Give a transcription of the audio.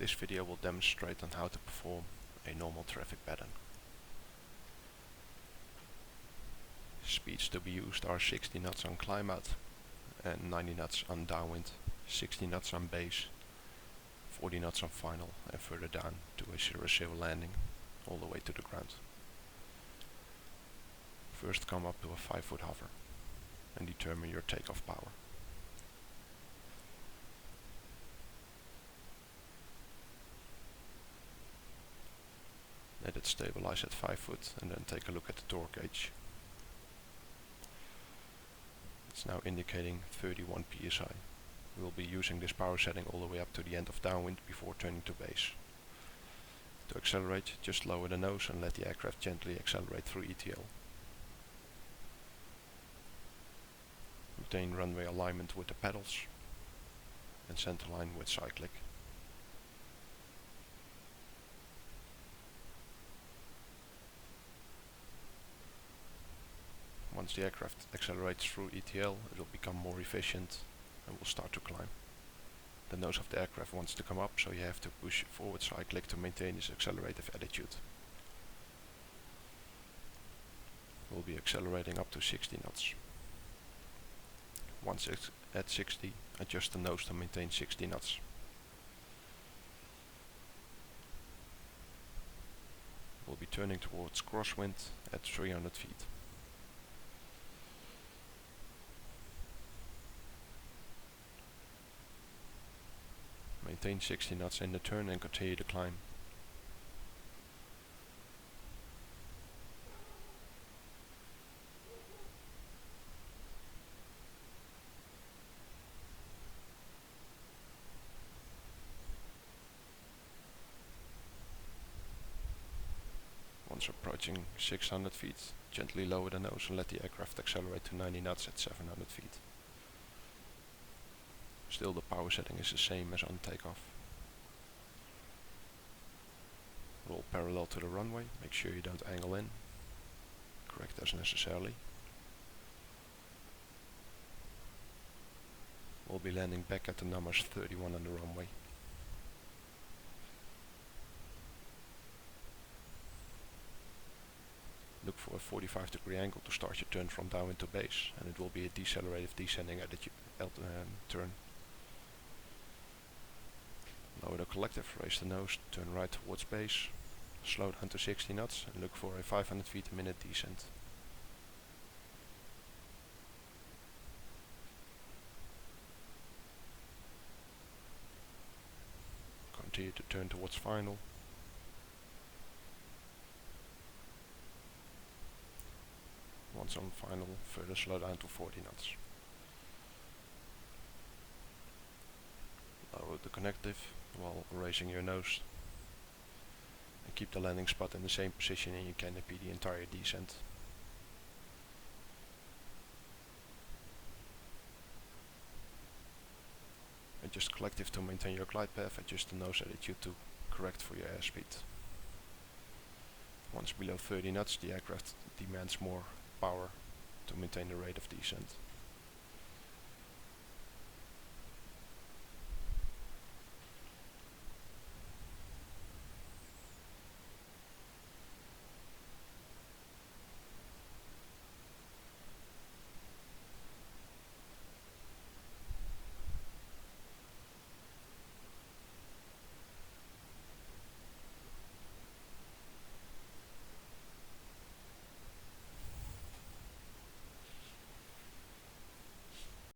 This video will demonstrate on how to perform a normal traffic pattern. Speeds to be used are 60 knots on climb out and 90 knots on downwind, 60 knots on base, 40 knots on final, and further down to a 0 landing all the way to the ground. First come up to a 5-foot hover and determine your takeoff power. Let it stabilize at 5 foot and then take a look at the torque gauge. It's now indicating 31 psi. We will be using this power setting all the way up to the end of downwind before turning to base. To accelerate, just lower the nose and let the aircraft gently accelerate through ETL. Maintain runway alignment with the pedals and center line with cyclic. Once the aircraft accelerates through ETL, it will become more efficient and will start to climb. The nose of the aircraft wants to come up, so you have to push forward cyclic to maintain this accelerative attitude. We'll be accelerating up to 60 knots. Once it's at 60, adjust the nose to maintain 60 knots. We'll be turning towards crosswind at 300 feet. Maintain 60 knots in the turn and continue to climb. Once approaching 600 feet, gently lower the nose and let the aircraft accelerate to 90 knots at 700 feet. Still, the power setting is the same as on takeoff. Roll parallel to the runway, make sure you don't angle in. Correct as necessarily. We'll be landing back at the numbers 31 on the runway. Look for a 45-degree angle to start your turn from downwind to base, and it will be a decelerative descending turn. Lower the collective, raise the nose, turn right towards base, slow down to 60 knots and look for a 500 feet a minute descent. Continue to turn towards final. Once on final, further slow down to 40 knots. Lower the connective while raising your nose and keep the landing spot in the same position in your canopy the entire descent. Adjust collective to maintain your glide path, adjust the nose attitude to correct for your airspeed. Once below 30 knots, the aircraft demands more power to maintain the rate of descent.